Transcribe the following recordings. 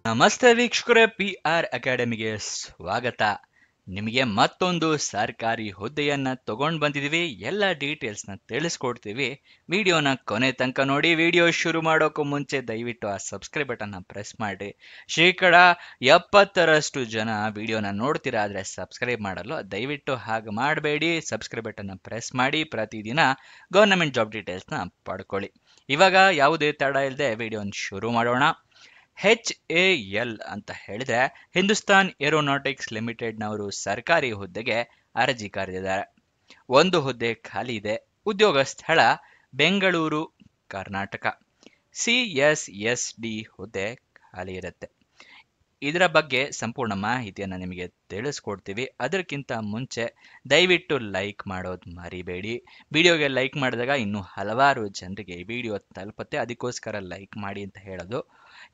ನಮಸ್ತೆ ವೀಕ್ಷಕರೇ, PR ಅಕಾಡೆಮಿಗೆ ಸ್ವಾಗತ. ನಿಮಗೆ ಮತ್ತೊಂದು ಸರ್ಕಾರಿ ಹುದ್ದೆಯನ್ನ ತಗೊಂಡ್ ಬಂದಿದೀವಿ. ಎಲ್ಲ ಡೀಟೇಲ್ಸ್ನ ತಿಳಿಸ್ಕೊಡ್ತೀವಿ. ವಿಡಿಯೋನ ಕೊನೆ ತನಕ ನೋಡಿ. ವಿಡಿಯೋ ಶುರು ಮಾಡೋಕ್ಕೂ ಮುಂಚೆ ದಯವಿಟ್ಟು ಆ ಸಬ್ಸ್ಕ್ರೈಬ್ ಬಟನ್ನ ಪ್ರೆಸ್ ಮಾಡಿ. ಶೇಕಡ 70ರಷ್ಟು ಜನ ವಿಡಿಯೋನ ನೋಡ್ತೀರಾ, ಆದ್ರೆ ಸಬ್ಸ್ಕ್ರೈಬ್ ಮಾಡಲ್ಲ. ದಯವಿಟ್ಟು ಹಾಗೆ ಮಾಡಬೇಡಿ. ಸಬ್ಸ್ಕ್ರೈಬ್ ಬಟನ್ನ ಪ್ರೆಸ್ ಮಾಡಿ. ಪ್ರತಿದಿನ ಗವರ್ನಮೆಂಟ್ ಜಾಬ್ ಡೀಟೇಲ್ಸ್ನ ಪಡ್ಕೊಳ್ಳಿ. ಇವಾಗ ಯಾವುದೇ ತಡ ಇಲ್ಲದೆ ವಿಡಿಯೋನ ಶುರು ಮಾಡೋಣ. HAL ಅಂತ ಹೇಳಿದ್ರೆ ಹಿಂದೂಸ್ತಾನ್ ಏರೋನಾಟಿಕ್ಸ್ ಲಿಮಿಟೆಡ್ನವರು ಸರ್ಕಾರಿ ಹುದ್ದೆಗೆ ಅರ್ಜಿ ಕರೆದಿದ್ದಾರೆ. ಒಂದು ಹುದ್ದೆ ಖಾಲಿ ಇದೆ. ಉದ್ಯೋಗ ಸ್ಥಳ ಬೆಂಗಳೂರು, ಕರ್ನಾಟಕ. CSSD ಹುದ್ದೆ ಖಾಲಿ ಇರುತ್ತೆ. ಇದರ ಬಗ್ಗೆ ಸಂಪೂರ್ಣ ಮಾಹಿತಿಯನ್ನ ನಿಮಗೆ ತಿಳಿಸ್ಕೊಡ್ತೀವಿ. ಅದಕ್ಕಿಂತ ಮುಂಚೆ ದಯವಿಟ್ಟು ಲೈಕ್ ಮಾಡೋದು ಮರಿಬೇಡಿ. ವಿಡಿಯೋಗೆ ಲೈಕ್ ಮಾಡಿದಾಗ ಇನ್ನೂ ಹಲವಾರು ಜನರಿಗೆ ವಿಡಿಯೋ ತಲುಪುತ್ತೆ, ಅದಕ್ಕೋಸ್ಕರ ಲೈಕ್ ಮಾಡಿ ಅಂತ ಹೇಳೋದು.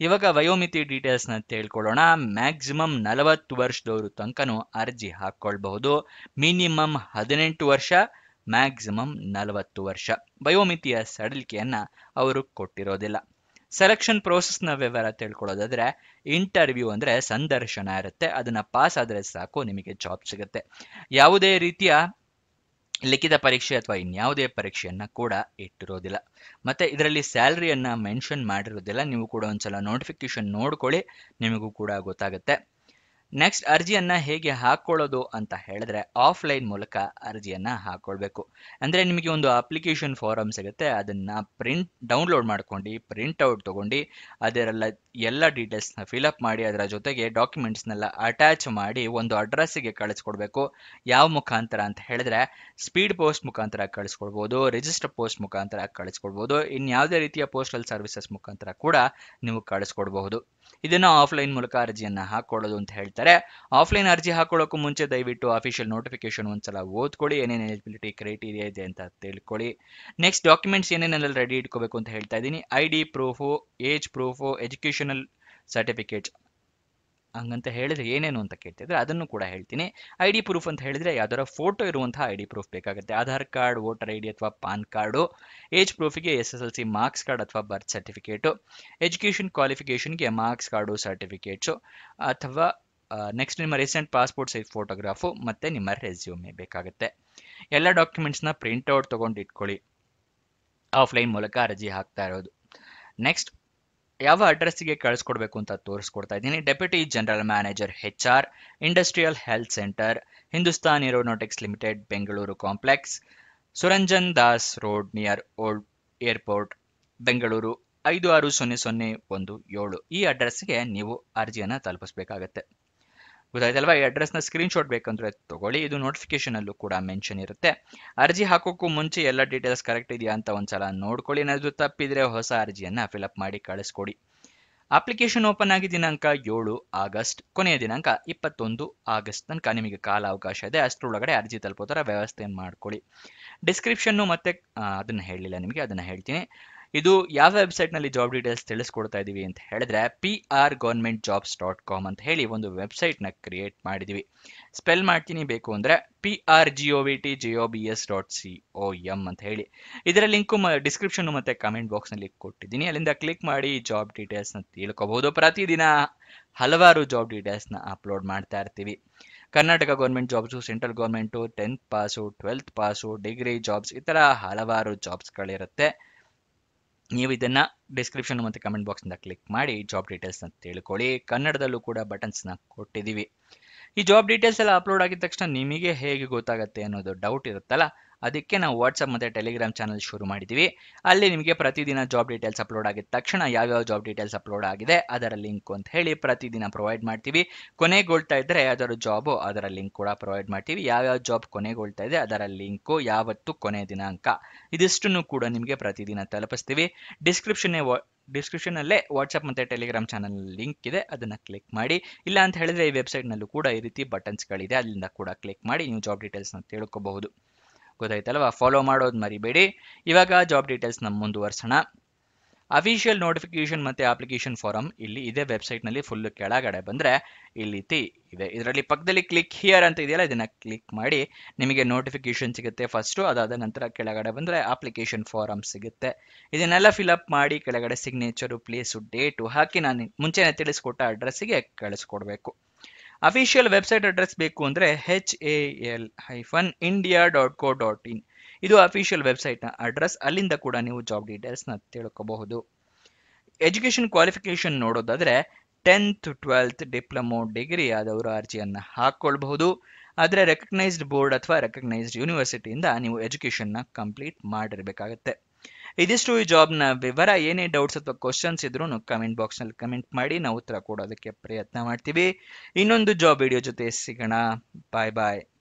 ಇವಾಗ ವಯೋಮಿತಿ ಡೀಟೇಲ್ಸ್ನ ತಿಳ್ಕೊಳ್ಳೋಣ. ಮ್ಯಾಕ್ಸಿಮಮ್ 40 ವರ್ಷದವರು ತನಕನೂ ಅರ್ಜಿ ಹಾಕೊಳ್ಬಹುದು. ಮಿನಿಮಮ್ 18 ವರ್ಷ, ಮ್ಯಾಕ್ಸಿಮಮ್ 40 ವರ್ಷ. ವಯೋಮಿತಿಯ ಸಡಿಲಿಕೆಯನ್ನ ಅವರು ಕೊಟ್ಟಿರೋದಿಲ್ಲ. ಸೆಲೆಕ್ಷನ್ ಪ್ರೋಸೆಸ್ನ ವಿವರ ತಿಳ್ಕೊಳ್ಳೋದಾದ್ರೆ, ಇಂಟರ್ವ್ಯೂ ಅಂದ್ರೆ ಸಂದರ್ಶನ ಇರುತ್ತೆ. ಅದನ್ನ ಪಾಸ್ ಆದ್ರೆ ಸಾಕು, ನಿಮಗೆ ಜಾಬ್ ಸಿಗುತ್ತೆ. ಯಾವುದೇ ರೀತಿಯ ಲಿಖಿತ ಪರೀಕ್ಷೆ ಅಥವಾ ಇನ್ಯಾವುದೇ ಪರೀಕ್ಷೆಯನ್ನ ಕೂಡ ಇಟ್ಟಿರೋದಿಲ್ಲ. ಮತ್ತೆ ಇದರಲ್ಲಿ ಸ್ಯಾಲರಿಯನ್ನ ಮೆನ್ಷನ್ ಮಾಡಿರೋದಿಲ್ಲ. ನೀವು ಕೂಡ ಒಂದ್ಸಲ ನೋಟಿಫಿಕೇಶನ್ ನೋಡ್ಕೊಳ್ಳಿ, ನಿಮಗೂ ಕೂಡ ಗೊತ್ತಾಗುತ್ತೆ. ನೆಕ್ಸ್ಟ್, ಅರ್ಜಿಯನ್ನ ಹೇಗೆ ಹಾಕೊಳ್ಳೋದು ಅಂತ ಹೇಳಿದ್ರೆ, ಆಫ್ಲೈನ್ ಮೂಲಕ ಅರ್ಜಿಯನ್ನ ಹಾಕೊಳ್ಬೇಕು. ಅಂದ್ರೆ ನಿಮಗೆ ಒಂದು ಅಪ್ಲಿಕೇಶನ್ ಫಾರಮ್ ಸಿಗುತ್ತೆ, ಅದನ್ನ ಡೌನ್ಲೋಡ್ ಮಾಡ್ಕೊಂಡು ಪ್ರಿಂಟ್ಔಟ್ ತಗೊಂಡು ಅದರೆಲ್ಲ ಎಲ್ಲ ಡೀಟೇಲ್ಸ್ನ ಫಿಲಪ್ ಮಾಡಿ, ಅದರ ಜೊತೆಗೆ ಡಾಕ್ಯುಮೆಂಟ್ಸ್ನೆಲ್ಲ ಅಟ್ಯಾಚ್ ಮಾಡಿ ಒಂದು ಅಡ್ರೆಸ್ಸಿಗೆ ಕಳಿಸ್ಕೊಡ್ಬೇಕು. ಯಾವ ಮುಖಾಂತರ ಅಂತ ಹೇಳಿದ್ರೆ, ಸ್ಪೀಡ್ ಪೋಸ್ಟ್ ಮುಖಾಂತರ ಕಳಿಸ್ಕೊಡ್ಬೋದು, ರಿಜಿಸ್ಟರ್ ಪೋಸ್ಟ್ ಮುಖಾಂತರ ಕಳಿಸ್ಕೊಡ್ಬೋದು, ಇನ್ಯಾವುದೇ ರೀತಿಯ ಪೋಸ್ಟಲ್ ಸರ್ವಿಸಸ್ ಮುಖಾಂತರ ಕೂಡ ನೀವು ಕಳಿಸ್ಕೊಡ್ಬಹುದು. ಇದನ್ನ ಆಫ್ಲೈನ್ ಮೂಲಕ ಅರ್ಜಿಯನ್ನ ಹಾಕೊಳ್ಳೋದು ಅಂತ ಹೇಳ್ತಾರೆ. ಆಫ್ಲೈನ್ ಅರ್ಜಿ ಹಾಕೊಳ್ಳೋಕ್ಕೂ ಮುಂಚೆ ದಯವಿಟ್ಟು ಅಫಿಷಿಯಲ್ ನೋಟಿಫಿಕೇಶನ್ ಒಂದ್ಸಲ ಓದ್ಕೊಳ್ಳಿ, ಏನೇನು ಎಲಿಜಿಬಿಲಿಟಿ ಕ್ರೈಟೀರಿಯಾ ಇದೆ ಅಂತ ತಿಳ್ಕೊಳ್ಳಿ. ನೆಕ್ಸ್ಟ್, ಡಾಕ್ಯುಮೆಂಟ್ಸ್ ಏನೇನೆಲ್ಲ ರೆಡಿ ಇಟ್ಕೋಬೇಕು ಅಂತ ಹೇಳ್ತಾ ಇದ್ದೀನಿ. ID proof, age proof, educational certificate ಹಂಗಂತ ಹೇಳಿದ್ರೆ ಏನೇನು ಅಂತ ಕೇಳ್ತಿದ್ರೆ ಅದನ್ನು ಕೂಡ ಹೇಳ್ತೀನಿ. ID ಪ್ರೂಫ್ ಅಂತ ಹೇಳಿದ್ರೆ ಯಾವ್ದಾರ ಫೋಟೋ ಇರುವಂತಹ ID ಪ್ರೂಫ್ ಬೇಕಾಗುತ್ತೆ. ಆಧಾರ್ ಕಾರ್ಡ್, ವೋಟರ್ ID ಅಥವಾ ಪಾನ್ ಕಾರ್ಡು. ಏಜ್ ಪ್ರೂಫಿಗೆ SSLC ಮಾರ್ಕ್ಸ್ ಕಾರ್ಡ್ ಅಥವಾ ಬರ್ತ್ ಸರ್ಟಿಫಿಕೇಟು. ಎಜುಕೇಶನ್ ಕ್ವಾಲಿಫಿಕೇಶನ್ಗೆ ಮಾರ್ಕ್ಸ್ ಕಾರ್ಡು, ಸರ್ಟಿಫಿಕೇಟ್ಸು, ಅಥವಾ ನೆಕ್ಸ್ಟ್ ನಿಮ್ಮ ರೀಸೆಂಟ್ ಪಾಸ್ಪೋರ್ಟ್ ಸೈಜ್ ಫೋಟೋಗ್ರಾಫು ಮತ್ತೆ ನಿಮ್ಮ ರೆಸ್ಯೂಮೆ ಬೇಕಾಗುತ್ತೆ. ಎಲ್ಲ ಡಾಕ್ಯುಮೆಂಟ್ಸ್ನ ಪ್ರಿಂಟ್ಔಟ್ ತಗೊಂಡು ಇಟ್ಕೊಳ್ಳಿ. ಆಫ್ಲೈನ್ ಮೂಲಕ ಅರ್ಜಿ ಹಾಕ್ತಾ ಇರೋದು. ನೆಕ್ಸ್ಟ್, ಯಾವ ಅಡ್ರೆಸ್ಸಿಗೆ ಕಳಿಸ್ಕೊಡ್ಬೇಕು ಅಂತ ತೋರಿಸ್ಕೊಡ್ತಾ ಇದ್ದೀನಿ. Deputy general manager HR, industrial health centre, Hindustan aeronautics limited, Bengaluru complex, Suranjan Das road near old airport, Bengaluru 560017. ಈ ಅಡ್ರೆಸ್ಗೆ ನೀವು ಅರ್ಜಿಯನ್ನ ತಲುಪಿಸಬೇಕಾಗತ್ತೆ. ಗೊತ್ತಾಯ್ತಲ್ವಾ? ಈ ಅಡ್ರೆಸ್ನ ಸ್ಕ್ರೀನ್ಶಾಟ್ ಬೇಕಂದ್ರೆ ತಗೊಳ್ಳಿ. ಇದು ನೋಟಿಫಿಕೇಶನ್ ಅಲ್ಲೂ ಕೂಡ ಮೆನ್ಷನ್ ಇರುತ್ತೆ. ಅರ್ಜಿ ಹಾಕೋಕ್ಕೂ ಮುಂಚೆ ಎಲ್ಲ ಡೀಟೇಲ್ಸ್ ಕರೆಕ್ಟ್ ಇದೆಯಾ ಅಂತ ಒಂದ್ಸಲ ನೋಡ್ಕೊಳ್ಳಿ. ಏನಾದ್ರು ತಪ್ಪಿದ್ರೆ ಹೊಸ ಅರ್ಜಿಯನ್ನ ಫಿಲಪ್ ಮಾಡಿ ಕಳಿಸ್ಕೊಡಿ. ಅಪ್ಲಿಕೇಶನ್ ಓಪನ್ ಆಗಿ ದಿನಾಂಕ 7 ಆಗಸ್ಟ್, ಕೊನೆಯ ದಿನಾಂಕ 21 ಆಗಸ್ಟ್ ತನಕ ನಿಮಗೆ ಕಾಲಾವಕಾಶ ಇದೆ. ಅಷ್ಟರೊಳಗಡೆ ಅರ್ಜಿ ತಲುಪೋ ಥರ ವ್ಯವಸ್ಥೆಯನ್ನು ಮಾಡ್ಕೊಳ್ಳಿ. ಡಿಸ್ಕ್ರಿಪ್ಷನ್ನು ಮತ್ತೆ ಅದನ್ನ ಹೇಳಿಲ್ಲ ನಿಮಗೆ, ಅದನ್ನ ಹೇಳ್ತೀನಿ. ಇದು ಯಾವ ವೆಬ್ಸೈಟ್ನಲ್ಲಿ ಜಾಬ್ ಡೀಟೇಲ್ಸ್ ತಿಳಿಸ್ಕೊಡ್ತಾ ಇದೀವಿ ಅಂತ ಹೇಳಿದ್ರೆ, prgovernmentjobs.com ಅಂತ ಹೇಳಿ ಒಂದು ವೆಬ್ಸೈಟ್ನ ಕ್ರಿಯೇಟ್ ಮಾಡಿದೀವಿ. ಸ್ಪೆಲ್ ಮಾಡ್ತೀನಿ ಬೇಕು ಅಂದ್ರೆ, prgovtjobs.com ಅಂತ ಹೇಳಿ. ಇದರ ಲಿಂಕು ಡಿಸ್ಕ್ರಿಪ್ಷನ್ ಮತ್ತೆ ಕಮೆಂಟ್ ಬಾಕ್ಸ್ನಲ್ಲಿ ಕೊಟ್ಟಿದ್ದೀನಿ. ಅಲ್ಲಿಂದ ಕ್ಲಿಕ್ ಮಾಡಿ ಜಾಬ್ ಡೀಟೇಲ್ಸ್ನ ತಿಳ್ಕೋಬಹುದು. ಪ್ರತಿದಿನ ಹಲವಾರು ಜಾಬ್ ಡೀಟೇಲ್ಸ್ನ ಅಪ್ಲೋಡ್ ಮಾಡ್ತಾ ಇರ್ತೀವಿ. Karnataka government jobs, central government, 10th pass, 12th pass, degree jobs, ಈ ಥರ ಹಲವಾರು ಜಾಬ್ಸ್ಗಳಿರುತ್ತೆ. ನೀವು ಇದನ್ನ ಡಿಸ್ಕ್ರಿಪ್ಷನ್ ಮತ್ತು ಕಮೆಂಟ್ ಬಾಕ್ಸ್ನಿಂದ ಕ್ಲಿಕ್ ಮಾಡಿ ಜಾಬ್ ಡೀಟೇಲ್ಸ್ನ ತಿಳ್ಕೊಳ್ಳಿ. ಕನ್ನಡದಲ್ಲೂ ಕೂಡ ಬಟನ್ಸ್ನ ಕೊಟ್ಟಿದ್ದೀವಿ. ಈ ಜಾಬ್ ಡೀಟೇಲ್ಸ್ ಎಲ್ಲ ಅಪ್ಲೋಡ್ ಆಗಿದ ತಕ್ಷಣ ನಿಮಗೆ ಹೇಗೆ ಗೊತ್ತಾಗುತ್ತೆ ಅನ್ನೋದು ಡೌಟ್ ಇರುತ್ತಲ್ಲ, ಅದಕ್ಕೆ ನಾವು ವಾಟ್ಸಪ್ ಮತ್ತು ಟೆಲಿಗ್ರಾಮ್ ಚಾನಲ್ ಶುರು ಮಾಡಿದ್ದೀವಿ. ಅಲ್ಲಿ ನಿಮಗೆ ಪ್ರತಿದಿನ ಜಾಬ್ ಡೀಟೇಲ್ಸ್ ಅಪ್ಲೋಡ್ ಆಗಿದ ತಕ್ಷಣ ಯಾವ್ಯಾವ ಜಾಬ್ ಡೀಟೇಲ್ಸ್ ಅಪ್ಲೋಡ್ ಆಗಿದೆ ಅದರ ಲಿಂಕ್ ಅಂತ ಹೇಳಿ ಪ್ರತಿದಿನ ಪ್ರೊವೈಡ್ ಮಾಡ್ತೀವಿ. ಕೊನೆಗೊಳ್ತಾ ಇದ್ದರೆ ಅದರ ಜಾಬು, ಅದರ ಲಿಂಕ್ ಕೂಡ ಪ್ರೊವೈಡ್ ಮಾಡ್ತೀವಿ. ಯಾವ್ಯಾವ ಜಾಬ್ ಕೊನೆಗೊಳ್ತಾ ಇದೆ ಅದರ ಲಿಂಕು, ಯಾವತ್ತು ಕೊನೆ ದಿನಾಂಕ, ಇದಿಷ್ಟನ್ನು ಕೂಡ ನಿಮಗೆ ಪ್ರತಿದಿನ ತಲುಪಿಸ್ತೀವಿ. ಡಿಸ್ಕ್ರಿಪ್ಷನಲ್ಲೇ ವಾಟ್ಸಪ್ ಮತ್ತು ಟೆಲಿಗ್ರಾಮ್ ಚಾನಲ್ ಲಿಂಕ್ ಇದೆ, ಅದನ್ನು ಕ್ಲಿಕ್ ಮಾಡಿ. ಇಲ್ಲ ಅಂತ ಹೇಳಿದ್ರೆ ಈ ವೆಬ್ಸೈಟ್ನಲ್ಲೂ ಕೂಡ ಈ ರೀತಿ ಬಟನ್ಸ್ಗಳಿದೆ, ಅಲ್ಲಿಂದ ಕೂಡ ಕ್ಲಿಕ್ ಮಾಡಿ ನೀವು ಜಾಬ್ ಡೀಟೇಲ್ಸ್ನ ತಿಳ್ಕೋಬಹುದು. ಗೊತ್ತಾಯ್ತಲ್ವಾ? ಫಾಲೋ ಮಾಡೋದು ಮರಿಬೇಡಿ. ಇವಾಗ ಜಾಬ್ ಡೀಟೇಲ್ಸ್ನ ಮುಂದುವರ್ಸೋಣ. ಅಫಿಷಿಯಲ್ ನೋಟಿಫಿಕೇಶನ್ ಮತ್ತೆ ಅಪ್ಲಿಕೇಶನ್ ಫಾರಂ ಇಲ್ಲಿ ಇದೇ ವೆಬ್ಸೈಟ್ ನಲ್ಲಿ ಫುಲ್ ಕೆಳಗಡೆ ಬಂದ್ರೆ ಇಲ್ಲಿ ಇದೆ. ಇದರಲ್ಲಿ ಪಕ್ಕದಲ್ಲಿ ಕ್ಲಿಕ್ ಹಿಯರ್ ಅಂತ ಇದೆಯಲ್ಲ, ಇದನ್ನ ಕ್ಲಿಕ್ ಮಾಡಿ ನಿಮಗೆ ನೋಟಿಫಿಕೇಶನ್ ಸಿಗುತ್ತೆ ಫಸ್ಟ್. ಅದಾದ ನಂತರ ಕೆಳಗಡೆ ಬಂದ್ರೆ ಅಪ್ಲಿಕೇಶನ್ ಫಾರಂ ಸಿಗುತ್ತೆ. ಇದನ್ನೆಲ್ಲ ಫಿಲ್ಅಪ್ ಮಾಡಿ ಕೆಳಗಡೆ ಸಿಗ್ನೇಚರು, ಪ್ಲೇಸು, ಡೇಟು ಹಾಕಿ ನಾನು ಮುಂಚೆನೆ ತಿಳಿಸ್ಕೊಟ್ಟ ಅಡ್ರೆಸ್ಸಿಗೆ ಕಳಿಸ್ಕೊಡ್ಬೇಕು. ಅಫಿಷಿಯಲ್ ವೆಬ್ಸೈಟ್ ಅಡ್ರೆಸ್ ಬೇಕು ಅಂದ್ರೆ HAL-India.co.in ಇದು ಅಫಿಷಿಯಲ್ ವೆಬ್ಸೈಟ್ ನ ಅಡ್ರೆಸ್. ಅಲ್ಲಿಂದ ಕೂಡ ನೀವು ಜಾಬ್ ಡೀಟೇಲ್ಸ್ ನ ತಿಳ್ಕೋಬಹುದು. ಎಜುಕೇಶನ್ ಕ್ವಾಲಿಫಿಕೇಶನ್ ನೋಡೋದಾದ್ರೆ 10th 12th ಡಿಪ್ಲೊಮೊ ಡಿಗ್ರಿ ಆದವರು ಅರ್ಜಿಯನ್ನ ಹಾಕೊಳ್ಬಹುದು. ಆದ್ರೆ ರೆಕಗ್ನೈಸ್ಡ್ ಬೋರ್ಡ್ ಅಥವಾ ರೆಕಗ್ನೈಸ್ಡ್ ಯೂನಿವರ್ಸಿಟಿಯಿಂದ ನೀವು ಎಜುಕೇಶನ್ ನ ಕಂಪ್ಲೀಟ್ ಮಾಡಿರ್ಬೇಕಾಗತ್ತೆ. ಇದಿಷ್ಟು ಈ ಜಾಬ್ನ ವಿವರ. ಏನೇ ಡೌಟ್ಸ್ ಅಥವಾ ಕ್ವಶನ್ಸ್ ಇದ್ರೂ ಕಮೆಂಟ್ ಬಾಕ್ಸ್ ನಲ್ಲಿ ಕಮೆಂಟ್ ಮಾಡಿ, ನಾವು ಉತ್ತರ ಕೊಡೋದಕ್ಕೆ ಪ್ರಯತ್ನ ಮಾಡ್ತೀವಿ. ಇನ್ನೊಂದು ಜಾಬ್ ವಿಡಿಯೋ ಜೊತೆ ಸಿಗೋಣ. ಬಾಯ್ ಬಾಯ್.